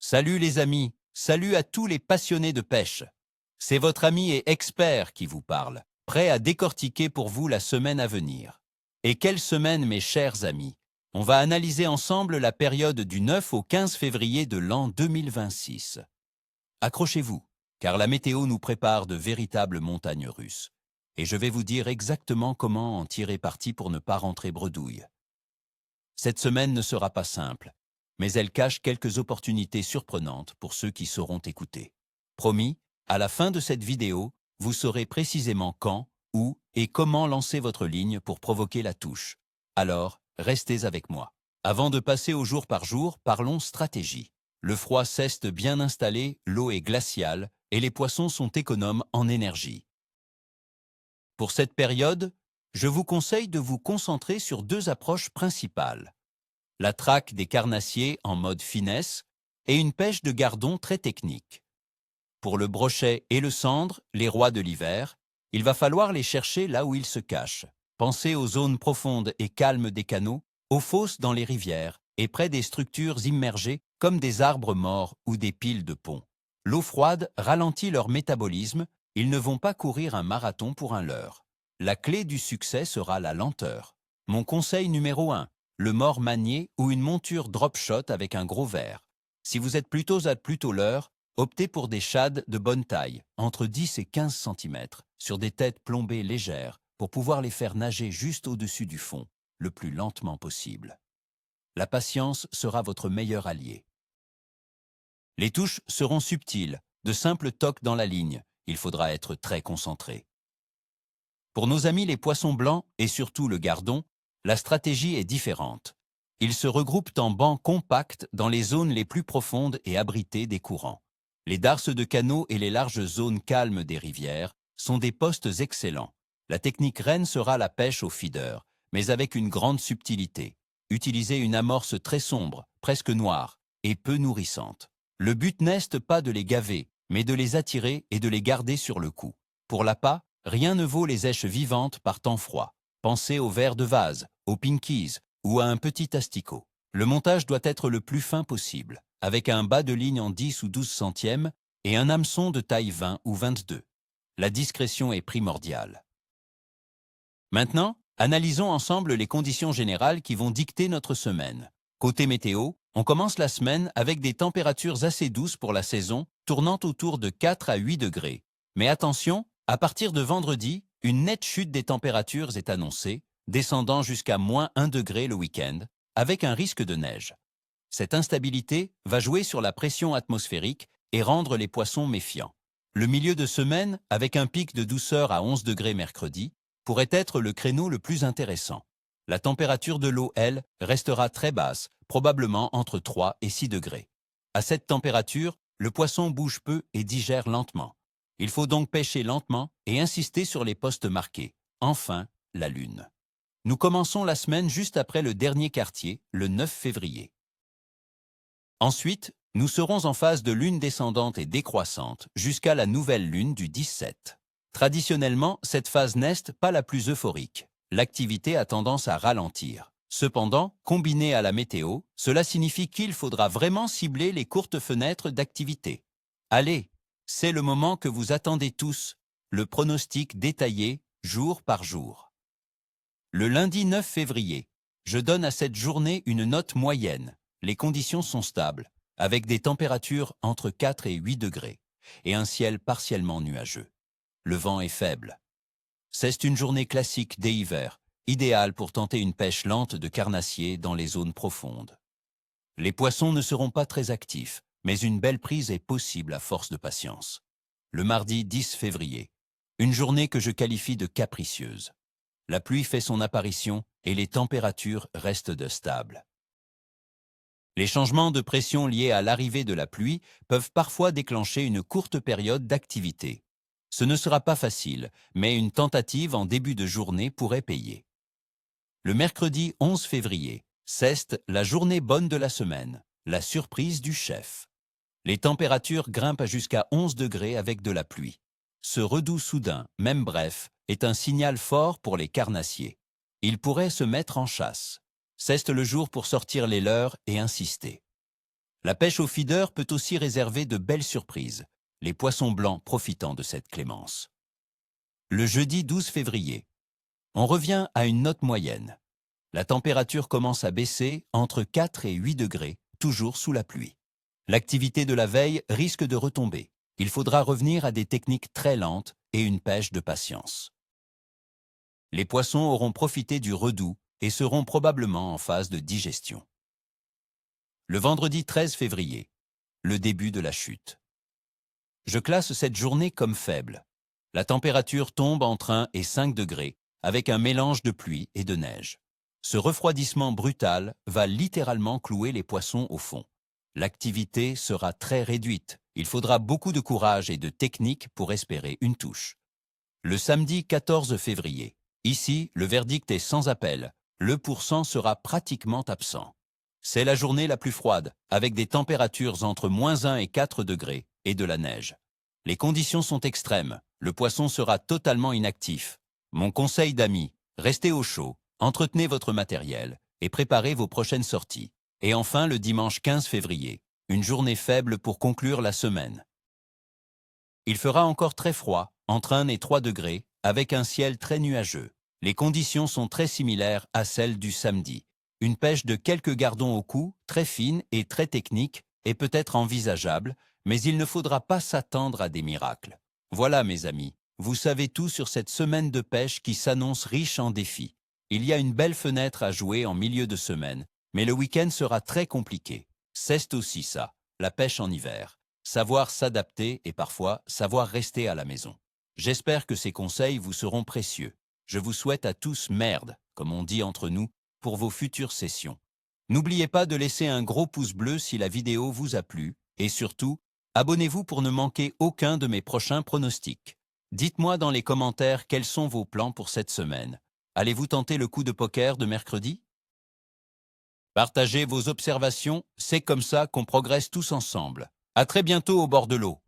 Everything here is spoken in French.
Salut les amis, salut à tous les passionnés de pêche. C'est votre ami et expert qui vous parle, prêt à décortiquer pour vous la semaine à venir. Et quelle semaine mes chers amis! On va analyser ensemble la période du 9 au 15 février de l'an 2026. Accrochez-vous, car la météo nous prépare de véritables montagnes russes. Et je vais vous dire exactement comment en tirer parti pour ne pas rentrer bredouille. Cette semaine ne sera pas simple, mais elle cache quelques opportunités surprenantes pour ceux qui sauront écouter. Promis, à la fin de cette vidéo, vous saurez précisément quand, où et comment lancer votre ligne pour provoquer la touche. Alors, restez avec moi. Avant de passer au jour par jour, parlons stratégie. Le froid s'est bien installé, l'eau est glaciale et les poissons sont économes en énergie. Pour cette période, je vous conseille de vous concentrer sur deux approches principales. La traque des carnassiers en mode finesse et une pêche de gardon très technique. Pour le brochet et le cendre, les rois de l'hiver, il va falloir les chercher là où ils se cachent. Pensez aux zones profondes et calmes des canaux, aux fosses dans les rivières et près des structures immergées comme des arbres morts ou des piles de ponts. L'eau froide ralentit leur métabolisme, ils ne vont pas courir un marathon pour un leurre. La clé du succès sera la lenteur. Mon conseil numéro 1, le mort manié ou une monture drop shot avec un gros verre. Si vous êtes plutôt leurre, optez pour des shades de bonne taille, entre 10 et 15 cm, sur des têtes plombées légères, pour pouvoir les faire nager juste au-dessus du fond, le plus lentement possible. La patience sera votre meilleur allié. Les touches seront subtiles, de simples tocs dans la ligne, il faudra être très concentré. Pour nos amis les poissons blancs et surtout le gardon, la stratégie est différente. Ils se regroupent en bancs compacts dans les zones les plus profondes et abritées des courants. Les darses de canaux et les larges zones calmes des rivières sont des postes excellents. La technique reine sera la pêche au feeder, mais avec une grande subtilité. Utilisez une amorce très sombre, presque noire, et peu nourrissante. Le but n'est pas de les gaver, mais de les attirer et de les garder sur le coup. Pour l'appât, rien ne vaut les èches vivantes par temps froid. Pensez aux vers de vase, aux pinkies ou à un petit asticot. Le montage doit être le plus fin possible, avec un bas de ligne en 10 ou 12 centièmes et un hameçon de taille 20 ou 22. La discrétion est primordiale. Maintenant, analysons ensemble les conditions générales qui vont dicter notre semaine. Côté météo, on commence la semaine avec des températures assez douces pour la saison, tournant autour de 4 à 8 degrés. Mais attention, à partir de vendredi, une nette chute des températures est annoncée, descendant jusqu'à moins 1 degré le week-end, avec un risque de neige. Cette instabilité va jouer sur la pression atmosphérique et rendre les poissons méfiants. Le milieu de semaine, avec un pic de douceur à 11 degrés mercredi, pourrait être le créneau le plus intéressant. La température de l'eau, elle, restera très basse, probablement entre 3 et 6 degrés. À cette température, le poisson bouge peu et digère lentement. Il faut donc pêcher lentement et insister sur les postes marqués. Enfin, la lune. Nous commençons la semaine juste après le dernier quartier, le 9 février. Ensuite, nous serons en phase de lune descendante et décroissante jusqu'à la nouvelle lune du 17. Traditionnellement, cette phase n'est pas la plus euphorique. L'activité a tendance à ralentir. Cependant, combiné à la météo, cela signifie qu'il faudra vraiment cibler les courtes fenêtres d'activité. Allez, c'est le moment que vous attendez tous, le pronostic détaillé jour par jour. Le lundi 9 février, je donne à cette journée une note moyenne. Les conditions sont stables, avec des températures entre 4 et 8 degrés, et un ciel partiellement nuageux. Le vent est faible. C'est une journée classique dès hiver, idéale pour tenter une pêche lente de carnassiers dans les zones profondes. Les poissons ne seront pas très actifs, mais une belle prise est possible à force de patience. Le mardi 10 février, une journée que je qualifie de capricieuse. La pluie fait son apparition et les températures restent stables. Les changements de pression liés à l'arrivée de la pluie peuvent parfois déclencher une courte période d'activité. Ce ne sera pas facile, mais une tentative en début de journée pourrait payer. Le mercredi 11 février, c'est la journée bonne de la semaine, la surprise du chef. Les températures grimpent jusqu'à 11 degrés avec de la pluie. Ce redout soudain, même bref, est un signal fort pour les carnassiers. Ils pourraient se mettre en chasse. C'est le jour pour sortir les leurs et insister. La pêche au feeder peut aussi réserver de belles surprises, les poissons blancs profitant de cette clémence. Le jeudi 12 février. On revient à une note moyenne. La température commence à baisser entre 4 et 8 degrés, toujours sous la pluie. L'activité de la veille risque de retomber. Il faudra revenir à des techniques très lentes et une pêche de patience. Les poissons auront profité du redoux et seront probablement en phase de digestion. Le vendredi 13 février, le début de la chute. Je classe cette journée comme faible. La température tombe entre 1 et 5 degrés, avec un mélange de pluie et de neige. Ce refroidissement brutal va littéralement clouer les poissons au fond. L'activité sera très réduite. Il faudra beaucoup de courage et de technique pour espérer une touche. Le samedi 14 février. Ici, le verdict est sans appel. Le pourcent sera pratiquement absent. C'est la journée la plus froide, avec des températures entre -1 et 4 degrés et de la neige. Les conditions sont extrêmes. Le poisson sera totalement inactif. Mon conseil d'amis, restez au chaud, entretenez votre matériel et préparez vos prochaines sorties. Et enfin, le dimanche 15 février, une journée faible pour conclure la semaine. Il fera encore très froid, entre 1 et 3 degrés, avec un ciel très nuageux. Les conditions sont très similaires à celles du samedi. Une pêche de quelques gardons au cou, très fine et très technique, est peut-être envisageable, mais il ne faudra pas s'attendre à des miracles. Voilà mes amis, vous savez tout sur cette semaine de pêche qui s'annonce riche en défis. Il y a une belle fenêtre à jouer en milieu de semaine, mais le week-end sera très compliqué. C'est aussi ça, la pêche en hiver. Savoir s'adapter et parfois savoir rester à la maison. J'espère que ces conseils vous seront précieux. Je vous souhaite à tous merde, comme on dit entre nous, pour vos futures sessions. N'oubliez pas de laisser un gros pouce bleu si la vidéo vous a plu et surtout, abonnez-vous pour ne manquer aucun de mes prochains pronostics. Dites-moi dans les commentaires quels sont vos plans pour cette semaine. Allez-vous tenter le coup de poker de mercredi? Partagez vos observations, c'est comme ça qu'on progresse tous ensemble. À très bientôt au bord de l'eau.